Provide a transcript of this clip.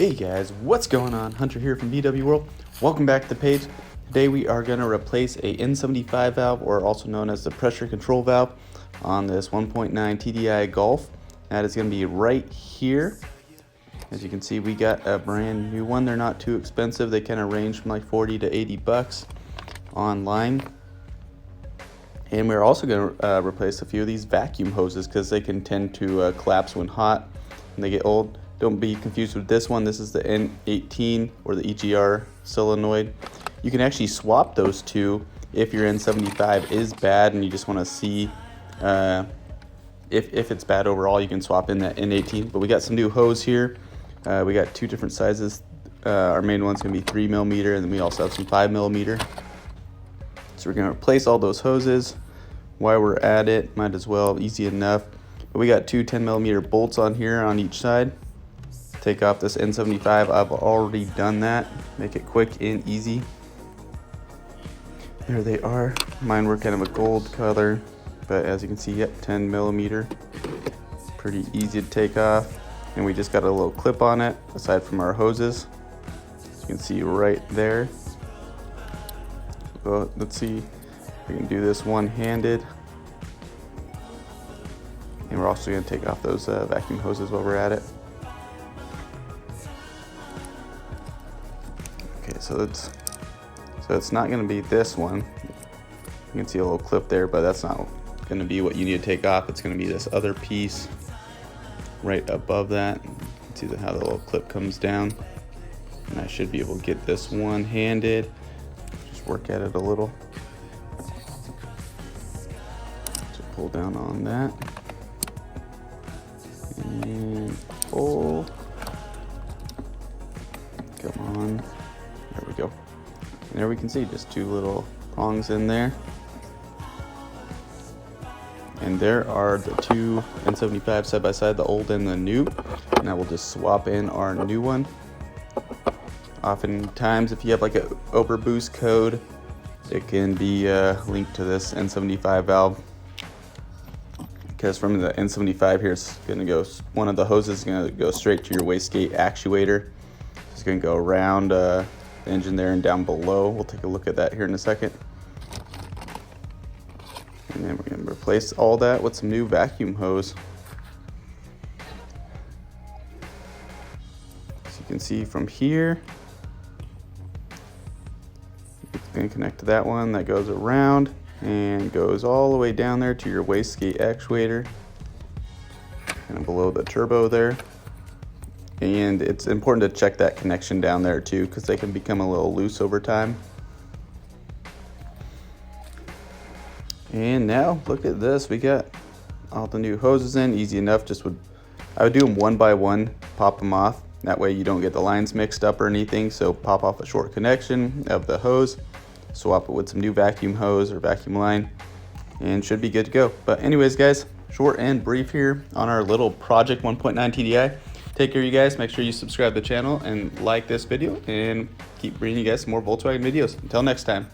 Hey guys, what's going on? Hunter here from VW World. Welcome back to the page. Today we are going to replace a N75 valve, or also known as the pressure control valve, on this 1.9 TDI Golf. That is going to be right here. As you can see, we got a brand new one. They're not too expensive. They kind of range from like 40 to 80 bucks online. And we're also going to replace a few of these vacuum hoses because they can tend to collapse when hot and they get old. Don't be confused with this one. This is the N18 or the EGR solenoid. You can actually swap those two if your N75 is bad and you just want to see if it's bad overall. You can swap in that N18. But we got some new hose here. We got two different sizes. Our main one's going to be 3mm, and then we also have some 5mm. So we're going to replace all those hoses. While we're at it, might as well, easy enough. But we got two 10mm bolts on here on each side. Take off this N75. I've already done that. Make it quick and easy. There they are. Mine were kind of a gold color, but as you can see, yep, 10mm. Pretty easy to take off. And we just got a little clip on it, aside from our hoses. As you can see right there. Well, let's see if we can do this one-handed. And we're also going to take off those vacuum hoses while we're at it. Okay, so it's not going to be this one. You can see a little clip there, but that's not going to be what you need to take off. It's going to be this other piece right above that. You can see how the little clip comes down. And I should be able to get this one-handed. Just work at it a little. So pull down on that. And pull. Come on. There we go. And there we can see just two little prongs in there. And there are the two N75 side by side, the old and the new. Now we'll just swap in our new one. Oftentimes, if you have like an overboost code, it can be linked to this N75 valve. Because from the N75 here, it's going to go, one of the hoses is going to go straight to your wastegate actuator. It's going to go around the engine there and down below. We'll take a look at that here in a second. And then we're going to replace all that with some new vacuum hose. As you can see from here, it's going to connect to that one that goes around and goes all the way down there to your wastegate actuator, kind of below the turbo there. And it's important to check that connection down there too, because they can become a little loose over time. And now look at this, we got all the new hoses in, easy enough. I would do them one by one, pop them off. That way you don't get the lines mixed up or anything. So pop off a short connection of the hose, swap it with some new vacuum hose or vacuum line, and should be good to go. But anyways guys, short and brief here on our little project 1.9 TDI. Take care, you guys. Make sure you subscribe to the channel and like this video, and keep bringing you guys some more Volkswagen videos. Until next time.